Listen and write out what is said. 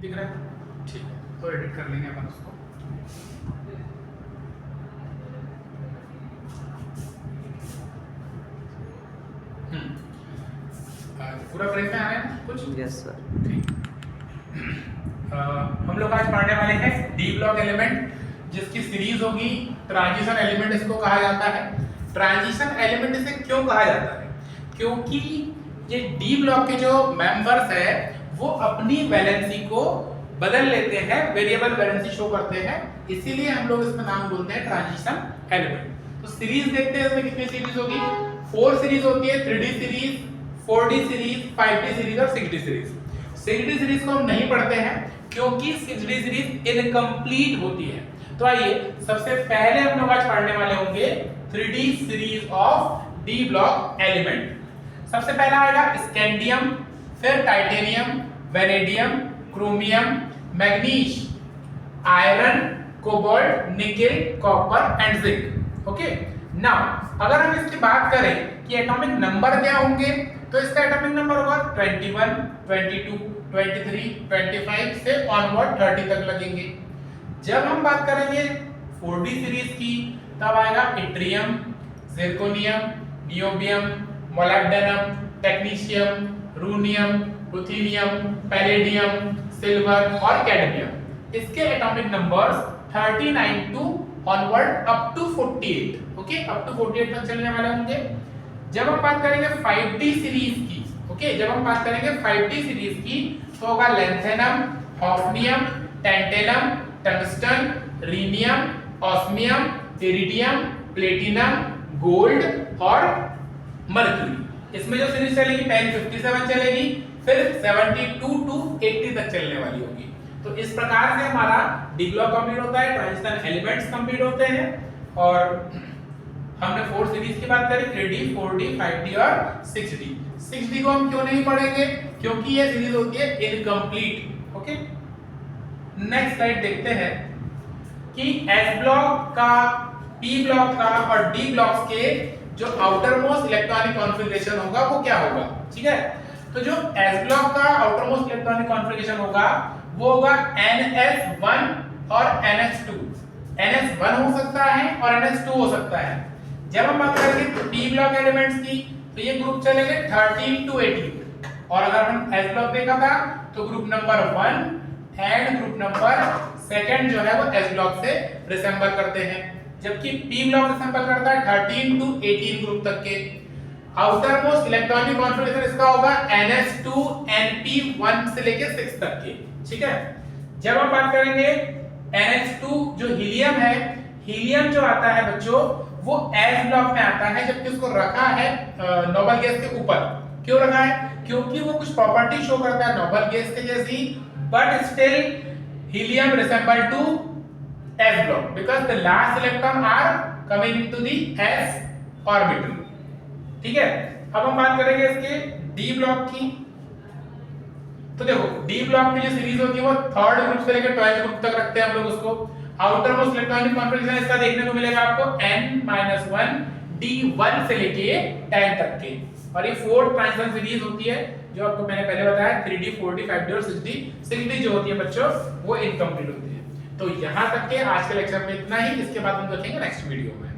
दिख रहा है? ठीक है, तो एडिट कर लेंगे अपन उसको। पूरा फ्रेम में आया ना कुछ? Yes sir. ठीक। हम लोग आज पढ़ने वाले हैं डी ब्लॉक एलिमेंट, जिसकी सीरीज होगी ट्रांजिशन एलिमेंट इसको कहा जाता है। ट्रांजिशन एलिमेंट इसे क्यों कहा जाता है? क्योंकि ये डी ब्लॉक के जो मेंबर्स है वो अपनी वैलेंसी को बदल लेते हैं, वेरिएबल वैलेंसी शो करते हैं, इसीलिए हम लोग इसका नाम बोलते हैं ट्रांजिशन एलिमेंट। तो सीरीज देखते हैं इसमें कितनी सीरीज होगी। 4 सीरीज होती है, 3D series, 4D series, 5D series और 6D सीरीज। 6D सीरीज को हम नहीं पढ़ते हैं क्योंकि 6D सीरीज इनकम्प्लीट होती है। तो आइए सबसे पहले हम लोग आज पढ़ने वाले होंगे 3D series of D block element. सबसे पहला आएगा स्कैंडियम, फिर titanium, vanadium, chromium, manganese, iron, cobalt, nickel, copper and zinc. Okay, now अगर हम इसकी बात करें कि एटॉमिक नंबर क्या होंगे, तो इसका एटॉमिक नंबर होगा 21, 22, 23, 25 से ऑनवर्ड 30 तक लगेंगे। जब हम बात करेंगे 4D सीरीज की, तब आएगा yttrium, zirconium, niobium, molybdenum, technetium, ruthenium, ruthenium, palladium, silver और कैडमियम। इसके atomic numbers 39 to onward up to 48। Okay, up to 48 तक चलने वाले होंगे। जब हम बात करेंगे 5D सीरीज की, ओके, जब हम बात करेंगे 5D सीरीज की, तो होगा lanthanum, hafnium, tantalum, tungsten, rhenium, osmium, iridium, platinum, gold और मर्क्यूरी। इसमें जो सीरीज चलेगी 1057 चलेगी, फिर 72 टू 80 तक चलने वाली होगी। तो इस प्रकार से हमारा डी ब्लॉक कंप्लीट होता है, ट्रांजिशन एलिमेंट्स कंप्लीट होते हैं। और हमने 4 सीरीज की बात करी, 3D, 4D, 5D और 6D। 6D को हम क्यों नहीं पढ़ेंगे? क्योंकि ये सीरीज होती है इनकम्प्लीट। ओके, नेक्स्ट स्लाइड देखते हैं कि एस ब्लॉक का, पी ब्लॉक का और डी ब्लॉक्स के जो आउटर मोस्ट इलेक्ट्रॉनिक कॉन्फ़िगरेशन होगा वो क्या होगा। ठीक है, तो जो एस ब्लॉक का आउटर मोस्ट इलेक्ट्रॉनिक कॉन्फ़िगरेशन होगा वो होगा NS1 और NS2। NS1 हो सकता है और NS2 हो सकता है। जब हम बात करेंगे डी ब्लॉक एलिमेंट्स की, तो ये ग्रुप चलेंगे 13 टू 18। और अगर हम एस ब्लॉक देखा था तो group number 1 and group number 2 जो है वो एस ब्लॉक से रिसेंबल करते हैं, जबकि पी ब्लॉक रिसेंबल करता है 13 टू 18 ग्रुप तक के। आउटर मोस्ट इलेक्ट्रॉनिक कॉन्फ़िगरेशन इसका होगा NS2 NP1 से लेके 6 तक के। ठीक है, जब हम बात करेंगे NH2 जो हीलियम है, हीलियम जो आता है बच्चों वो एस ब्लॉक में आता है, जबकि उसको रखा है नोबल गैस के ऊपर। क्यों रखा है? क्योंकि वो कुछ प्रॉपर्टी शो करता है नोबल गैस के जैसी, but still helium resemble to S block because the last electron are coming into the S orbital. ठीक है, अब हम बात करेंगे इसके डी ब्लॉक की। तो देखो डी ब्लॉक की जो सीरीज होती है वो 3rd ग्रुप से लेकर 12th ग्रुप तक रखते हैं हम लोग उसको। आउटर मोस्ट इलेक्ट्रॉनिक कॉन्फ़िगरेशन इसका देखने को मिलेगा आपको N-1 D1 से लेके 10 तक के। और ये 4 ट्रांजिशन सीरीज होती है जो आपको मैंने पहले बताया, 3D, 4D, 5D और 6D। 6D जो होती है बच्चों वो इनकम्प्लीट होती है। तो यहां तक के आज के लेक्चर में इतना ही, इसके बाद हम देखेंगे नेक्स्ट वीडियो में।